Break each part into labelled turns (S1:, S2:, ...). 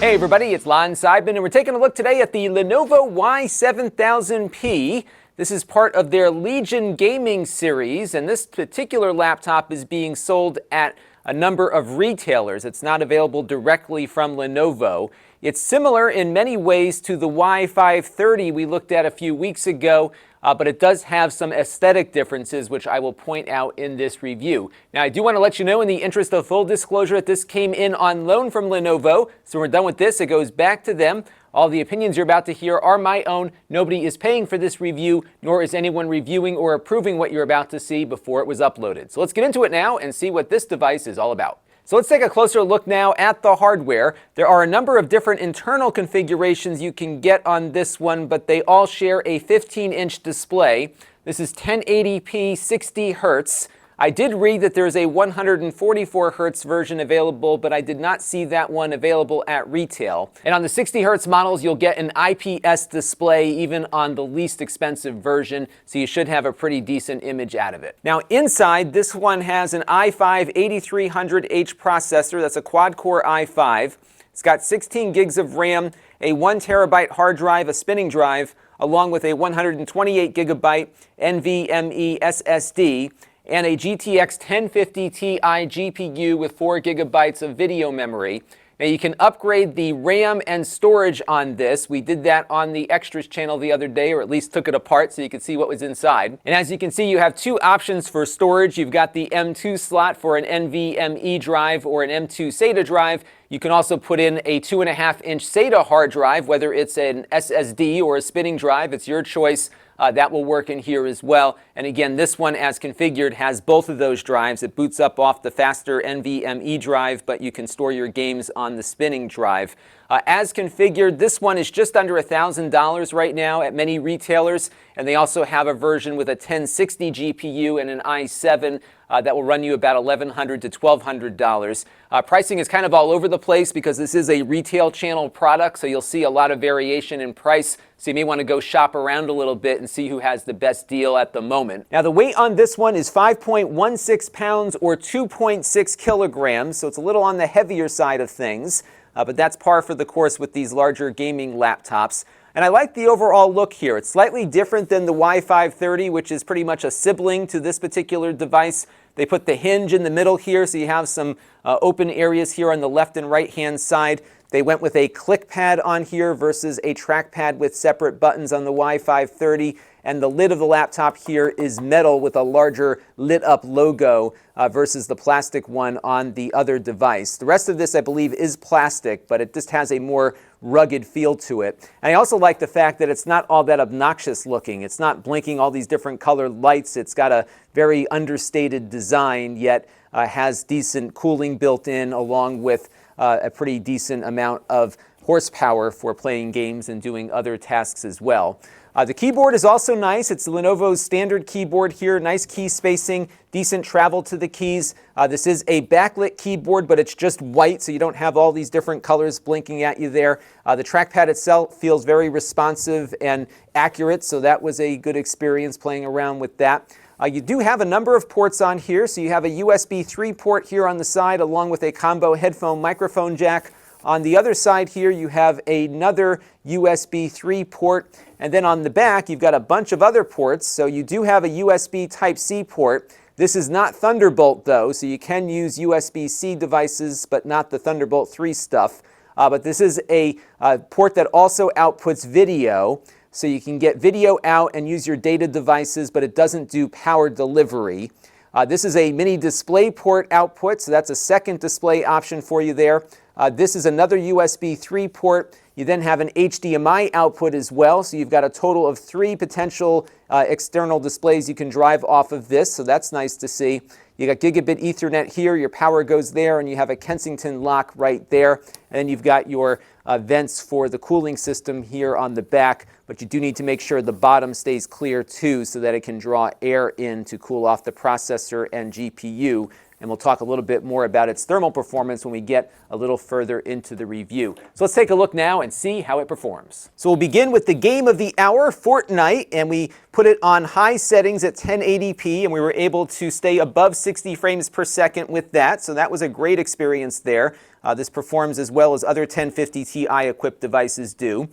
S1: Hey everybody, it's Lon.TV, and we're taking a look today at the Lenovo Y7000P. This is part of their Legion gaming series, and this particular laptop is being sold at a number of retailers. It's not available directly from Lenovo. It's similar in many ways to the Y530 we looked at a few weeks ago, but it does have some aesthetic differences, which I will point out in this review. Now, I do want to let you know, in the interest of full disclosure, that this came in on loan from Lenovo. So when we're done with this, it goes back to them. All the opinions you're about to hear are my own. Nobody is paying for this review, nor is anyone reviewing or approving what you're about to see before it was uploaded. So let's get into it now and see what this device is all about. So let's take a closer look now at the hardware. There are a number of different internal configurations you can get on this one, but they all share a 15-inch display. This is 1080p 60 Hertz. I did read that there's a 144 Hertz version available, but I did not see that one available at retail. And on the 60 Hertz models, you'll get an IPS display even on the least expensive version, so you should have a pretty decent image out of it. Now inside, this one has an i5-8300H processor. That's a quad-core i5. It's got 16 gigs of RAM, a 1 terabyte hard drive, a spinning drive, along with a 128 gigabyte NVMe SSD, and a GTX 1050 Ti GPU with 4 gigabytes of video memory. Now you can upgrade the RAM and storage on this. We did that on the Extras channel the other day, or at least took it apart so you could see what was inside. And as you can see, you have two options for storage. You've got the M2 slot for an NVMe drive or an M2 SATA drive. You can also put in a 2.5-inch SATA hard drive, whether it's an SSD or a spinning drive. It's your choice. That will work in here as well. And again, this one, as configured, has both of those drives. It boots up off the faster NVMe drive, but you can store your games on the spinning drive. As configured, this one is just under $1,000 right now at many retailers, and they also have a version with a 1060 GPU and an i7 that will run you about $1,100 to $1,200. Pricing is kind of all over the place because this is a retail channel product, so you'll see a lot of variation in price, so you may want to go shop around a little bit and see who has the best deal at the moment. Now, the weight on this one is 5.16 pounds or 2.6 kilograms, so it's a little on the heavier side of things. But that's par for the course with these larger gaming laptops. And I like the overall look here. It's slightly different than the Y530, which is pretty much a sibling to this particular device. They put the hinge in the middle here, so you have some open areas here on the left and right hand side. They went with a click pad on here versus a trackpad with separate buttons on the Y530. And the lid of the laptop here is metal with a larger lit up logo versus the plastic one on the other device. The rest of this, I believe, is plastic, but it just has a more rugged feel to it. And I also like the fact that it's not all that obnoxious looking. It's not blinking all these different colored lights. It's got a very understated design, yet has decent cooling built in, along with a pretty decent amount of horsepower for playing games and doing other tasks as well. The keyboard is also nice. It's Lenovo's standard keyboard here. Nice key spacing, decent travel to the keys. This is a backlit keyboard, but it's just white, so you don't have all these different colors blinking at you there. The trackpad itself feels very responsive and accurate, so that was a good experience playing around with that. You do have a number of ports on here, so you have a USB 3 port here on the side, along with a combo headphone microphone jack. On the other side here, you have another USB 3 port, and then on the back, you've got a bunch of other ports. So you do have a USB Type-C port. This is not Thunderbolt, though, so you can use USB-C devices, but not the Thunderbolt 3 stuff. But this is a port that also outputs video, so you can get video out and use your data devices, but it doesn't do power delivery. This is a mini display port output, so that's a second display option for you there. This is another USB 3 port. You then have an HDMI output as well, so you've got a total of 3 potential external displays you can drive off of this, so that's nice to see. You got gigabit Ethernet here, your power goes there, and you have a Kensington lock right there. And then you've got your vents for the cooling system here on the back, but you do need to make sure the bottom stays clear too, so that it can draw air in to cool off the processor and GPU. and we'll talk a little bit more about its thermal performance when we get a little further into the review. So let's take a look now and see how it performs. So we'll begin with the game of the hour, Fortnite, and we put it on high settings at 1080p, and we were able to stay above 60 frames per second with that, so that was a great experience there. This performs as well as other 1050 Ti equipped devices do.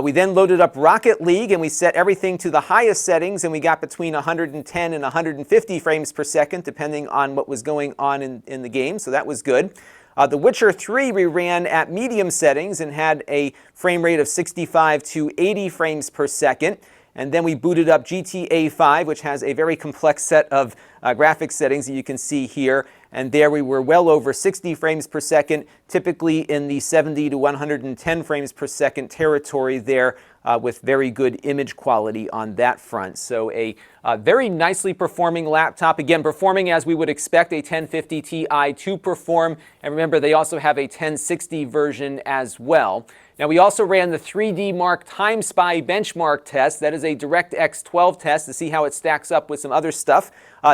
S1: We then loaded up Rocket League and we set everything to the highest settings, and we got between 110 and 150 frames per second depending on what was going on in the game, so that was good. The Witcher 3 we ran at medium settings and had a frame rate of 65 to 80 frames per second. And then we booted up GTA 5, which has a very complex set of graphics settings that you can see here. And there we were well over 60 frames per second, typically in the 70 to 110 frames per second territory there, with very good image quality on that front. So a very nicely performing laptop, again performing as we would expect a 1050 Ti to perform. And remember, they also have a 1060 version as well. Now, we also ran the 3D Mark TimeSpy benchmark test. That is a DirectX 12 test to see how it stacks up with some other stuff.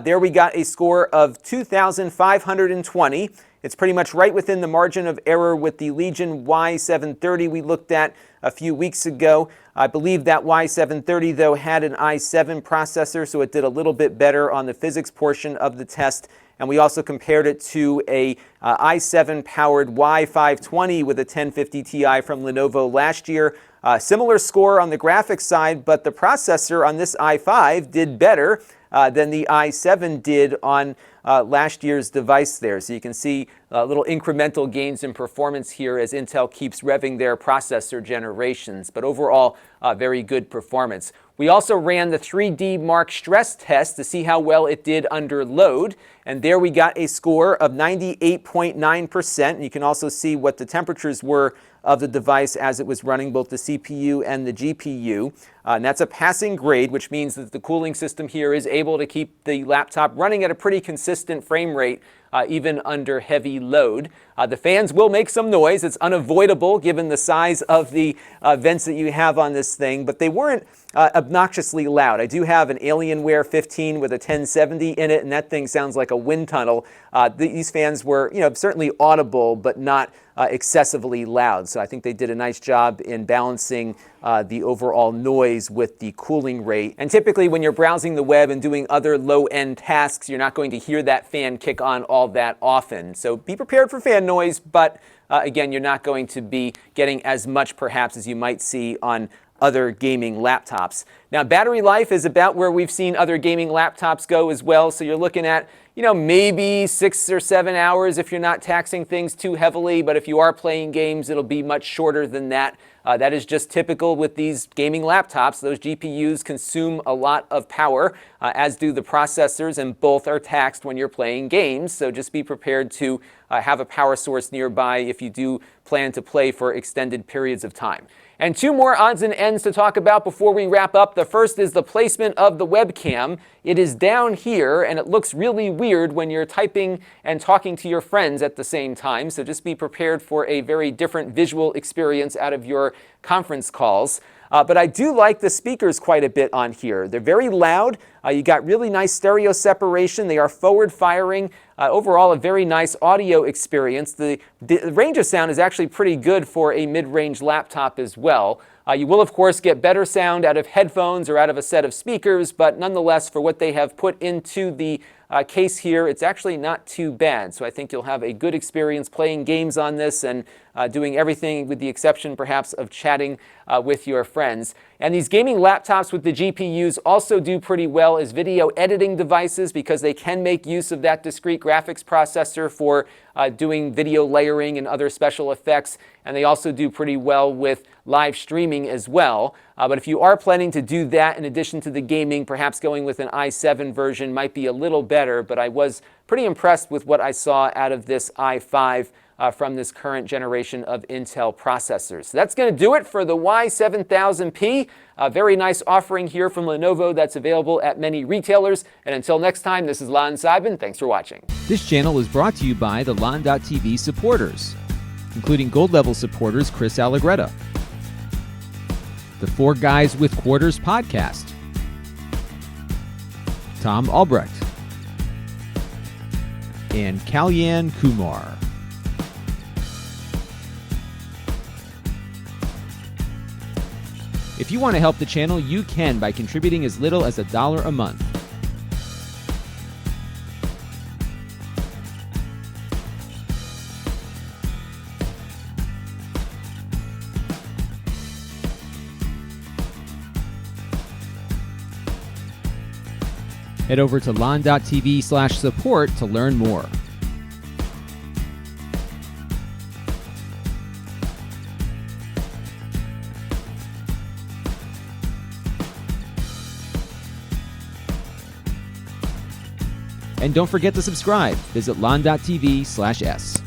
S1: There we got a score of 2,520. It's pretty much right within the margin of error with the Legion Y730 we looked at a few weeks ago. I believe that Y730, though, had an i7 processor, so it did a little bit better on the physics portion of the test. And we also compared it to a i7-powered Y520 with a 1050 Ti from Lenovo last year. Similar score on the graphics side, but the processor on this i5 did better than the i7 did on last year's device there. So you can see little incremental gains in performance here as Intel keeps revving their processor generations. But overall, very good performance. We also ran the 3D Mark stress test to see how well it did under load. And there we got a score of 98.9%. You can also see what the temperatures were of the device as it was running both the CPU and the GPU. And that's a passing grade, which means that the cooling system here is able to keep the laptop running at a pretty consistent frame rate, even under heavy load. The fans will make some noise. It's unavoidable given the size of the vents that you have on this thing, but they weren't obnoxiously loud. I do have an Alienware 15 with a 1070 in it, and that thing sounds like a wind tunnel. These fans were, certainly audible, but not excessively loud. So I think they did a nice job in balancing the overall noise with the cooling rate. And typically when you're browsing the web and doing other low-end tasks, you're not going to hear that fan kick on all that often. So be prepared for fan noise, but again, you're not going to be getting as much perhaps as you might see on other gaming laptops. Now, battery life is about where we've seen other gaming laptops go as well. So you're looking at, maybe 6 or 7 hours if you're not taxing things too heavily. But if you are playing games, it'll be much shorter than that. That is just typical with these gaming laptops. Those GPUs consume a lot of power, as do the processors, and both are taxed when you're playing games. So just be prepared to have a power source nearby if you do plan to play for extended periods of time. And two more odds and ends to talk about before we wrap up. The first is the placement of the webcam. It is down here, and it looks really weird when you're typing and talking to your friends at the same time. So just be prepared for a very different visual experience out of your conference calls. But I do like the speakers quite a bit on here. They're very loud. You got really nice stereo separation. They are forward firing. Overall, a very nice audio experience. The range of sound is actually pretty good for a mid-range laptop as well. You will, of course, get better sound out of headphones or out of a set of speakers, but nonetheless, for what they have put into the case here, it's actually not too bad. So I think you'll have a good experience playing games on this and doing everything with the exception perhaps of chatting with your friends. And these gaming laptops with the GPUs also do pretty well as video editing devices because they can make use of that discrete graphics processor for doing video layering and other special effects. And they also do pretty well with live streaming as well. But if you are planning to do that in addition to the gaming, perhaps going with an i7 version might be a little better. But I was pretty impressed with what I saw out of this i5 from this current generation of Intel processors. So that's going to do it for the Y7000P. A very nice offering here from Lenovo that's available at many retailers. And until next time, this is Lon.TV. Thanks for watching.
S2: This channel is brought to you by the Lon.TV supporters, including gold level supporters Chris Allegretta, the Four Guys with Quarters podcast, Tom Albrecht, and Kalyan Kumar. If you want to help the channel, you can by contributing as little as $1 a month. Head over to Lon.TV/support to learn more. And don't forget to subscribe. Visit Lon.TV/s.